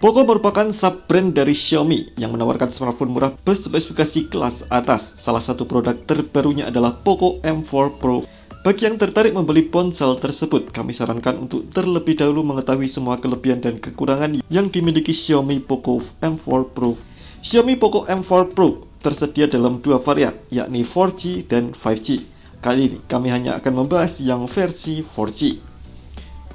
Poco merupakan sub-brand dari Xiaomi yang menawarkan smartphone murah berspesifikasi kelas atas. Salah satu produk terbarunya adalah Poco M4 Pro. Bagi yang tertarik membeli ponsel tersebut, kami sarankan untuk terlebih dahulu mengetahui semua kelebihan dan kekurangan yang dimiliki Xiaomi Poco M4 Pro. Xiaomi Poco M4 Pro tersedia dalam dua varian, yakni 4G dan 5G. Kali ini kami hanya akan membahas yang versi 4G.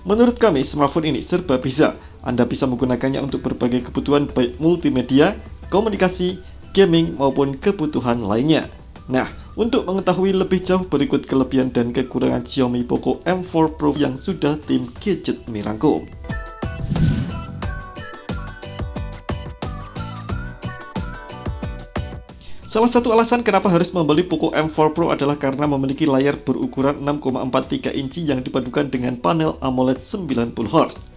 Menurut kami, smartphone ini serba bisa. Anda bisa menggunakannya untuk berbagai kebutuhan baik multimedia, komunikasi, gaming, maupun kebutuhan lainnya. Nah, untuk mengetahui lebih jauh berikut kelebihan dan kekurangan Xiaomi Poco M4 Pro yang sudah tim Gadget merangkum. Salah satu alasan kenapa harus membeli Poco M4 Pro adalah karena memiliki layar berukuran 6,43 inci yang dipadukan dengan panel AMOLED 90Hz.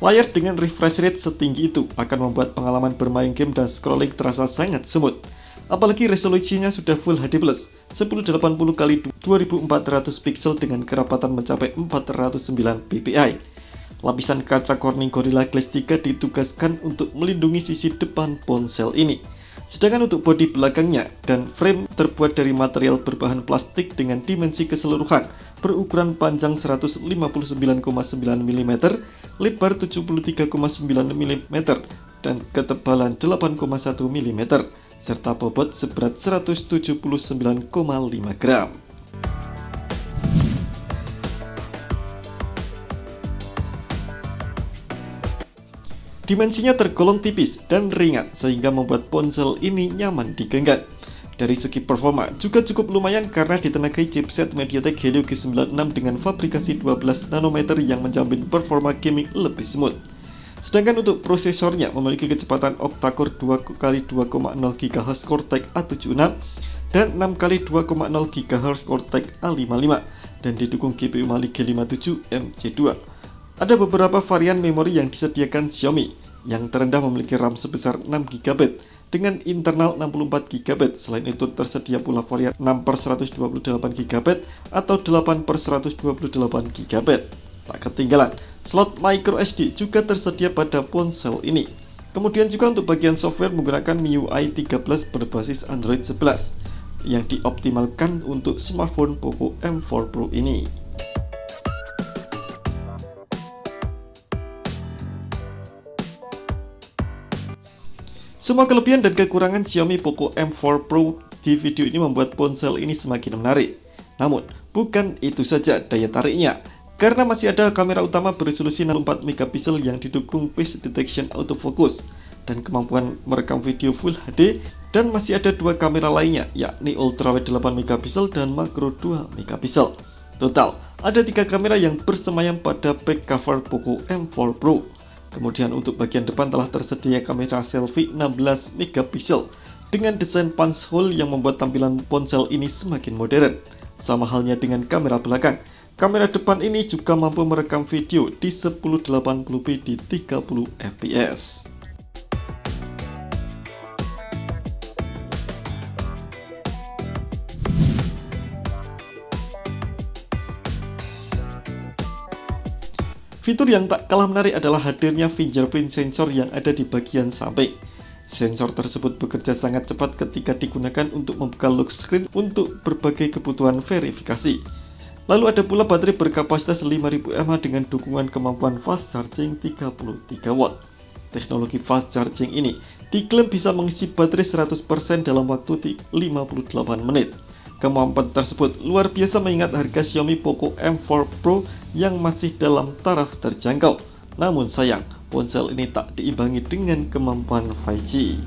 Layar dengan refresh rate setinggi itu akan membuat pengalaman bermain game dan scrolling terasa sangat smooth. Apalagi resolusinya sudah Full HD+, 1080x2400 pixel dengan kerapatan mencapai 409 ppi. Lapisan kaca Corning Gorilla Glass 3 ditugaskan untuk melindungi sisi depan ponsel ini. Sedangkan untuk bodi belakangnya dan frame terbuat dari material berbahan plastik dengan dimensi keseluruhan berukuran panjang 159,9 mm, lebar 73,9 mm, dan ketebalan 8,1 mm, serta bobot seberat 179,5 gram. Dimensinya tergolong tipis dan ringan sehingga membuat ponsel ini nyaman digenggam. Dari segi performa juga cukup lumayan karena ditenagai chipset MediaTek Helio G96 dengan fabrikasi 12 nanometer yang menjamin performa gaming lebih smooth. Sedangkan untuk prosesornya memiliki kecepatan octa-core 2x2,0 GHz Cortex A76 dan 6x2,0 GHz Cortex A55 dan didukung GPU Mali G57 MC2. Ada beberapa varian memori yang disediakan Xiaomi. Yang terendah memiliki RAM sebesar 6GB dengan internal 64GB. Selain itu tersedia pula varian 6/128GB atau 8/128GB. Tak ketinggalan, slot microSD juga tersedia pada ponsel ini. Kemudian juga untuk bagian software menggunakan MIUI 13 berbasis Android 11 yang dioptimalkan untuk smartphone Poco M4 Pro ini. Semua kelebihan dan kekurangan Xiaomi Poco M4 Pro di video ini membuat ponsel ini semakin menarik. Namun, bukan itu saja daya tariknya, karena masih ada kamera utama beresolusi 64 megapiksel yang didukung face detection autofocus dan kemampuan merekam video Full HD, dan masih ada dua kamera lainnya, yakni ultrawide 8 megapiksel dan makro 2 megapiksel. Total, ada 3 kamera yang bersemayam pada back cover Poco M4 Pro. Kemudian untuk bagian depan telah tersedia kamera selfie 16 megapiksel dengan desain punch hole yang membuat tampilan ponsel ini semakin modern. Sama halnya dengan kamera belakang, kamera depan ini juga mampu merekam video di 1080p di 30 fps. Fitur yang tak kalah menarik adalah hadirnya fingerprint sensor yang ada di bagian samping. Sensor tersebut bekerja sangat cepat ketika digunakan untuk membuka lock screen untuk berbagai kebutuhan verifikasi. Lalu ada pula baterai berkapasitas 5000 mAh dengan dukungan kemampuan fast charging 33W. Teknologi fast charging ini diklaim bisa mengisi baterai 100% dalam waktu 58 menit. Kemampuan tersebut luar biasa mengingat harga Xiaomi Poco M4 Pro yang masih dalam taraf terjangkau. Namun sayang, ponsel ini tak diimbangi dengan kemampuan 5G.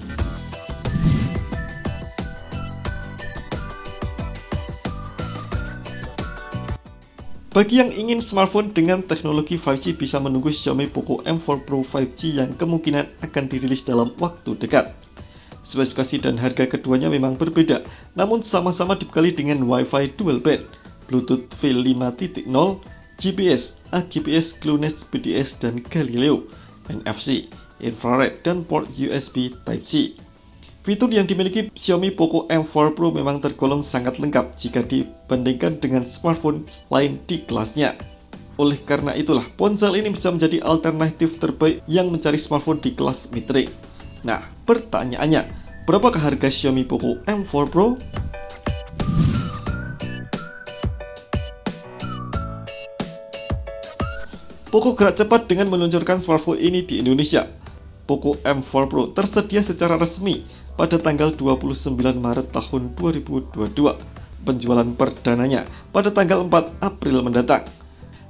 Bagi yang ingin smartphone dengan teknologi 5G bisa menunggu Xiaomi Poco M4 Pro 5G yang kemungkinan akan dirilis dalam waktu dekat. Spesifikasi dan harga keduanya memang berbeda, namun sama-sama dibekali dengan Wi-Fi dual band, Bluetooth V5.0, GPS, AGPS, GLONASS, BDS, dan Galileo, NFC, infrared, dan port USB Type-C. Fitur yang dimiliki Xiaomi Poco M4 Pro memang tergolong sangat lengkap jika dibandingkan dengan smartphone lain di kelasnya. Oleh karena itulah, ponsel ini bisa menjadi alternatif terbaik yang mencari smartphone di kelas mid-range. Nah, pertanyaannya, berapakah harga Xiaomi Poco M4 Pro? Poco gerak cepat dengan meluncurkan smartphone ini di Indonesia. Poco M4 Pro tersedia secara resmi pada tanggal 29 Maret tahun 2022. Penjualan perdananya pada tanggal 4 April mendatang.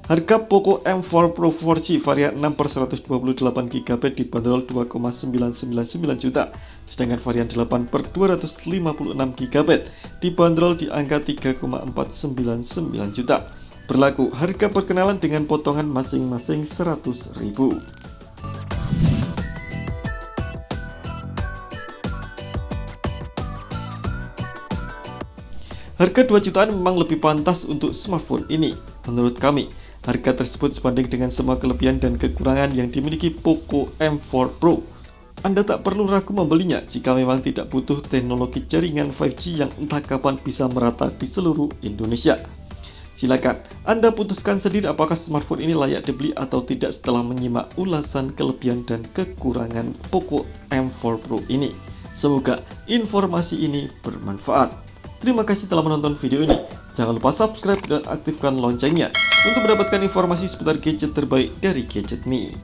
Harga Poco M4 Pro 4G varian 6/128GB dibanderol 2,999 juta, sedangkan varian 8/256GB dibanderol di angka 3,499 juta. Berlaku harga perkenalan dengan potongan masing-masing 100.000. Harga 2 jutaan memang lebih pantas untuk smartphone ini. Menurut kami, harga tersebut sebanding dengan semua kelebihan dan kekurangan yang dimiliki Poco M4 Pro. Anda tak perlu ragu membelinya jika memang tidak butuh teknologi jaringan 5G yang entah kapan bisa merata di seluruh Indonesia. Silakan Anda putuskan sendiri apakah smartphone ini layak dibeli atau tidak setelah menyimak ulasan kelebihan dan kekurangan Poco M4 Pro ini. Semoga informasi ini bermanfaat. Terima kasih telah menonton video ini. Jangan lupa subscribe dan aktifkan loncengnya untuk mendapatkan informasi seputar gadget terbaik dari Gadget Me.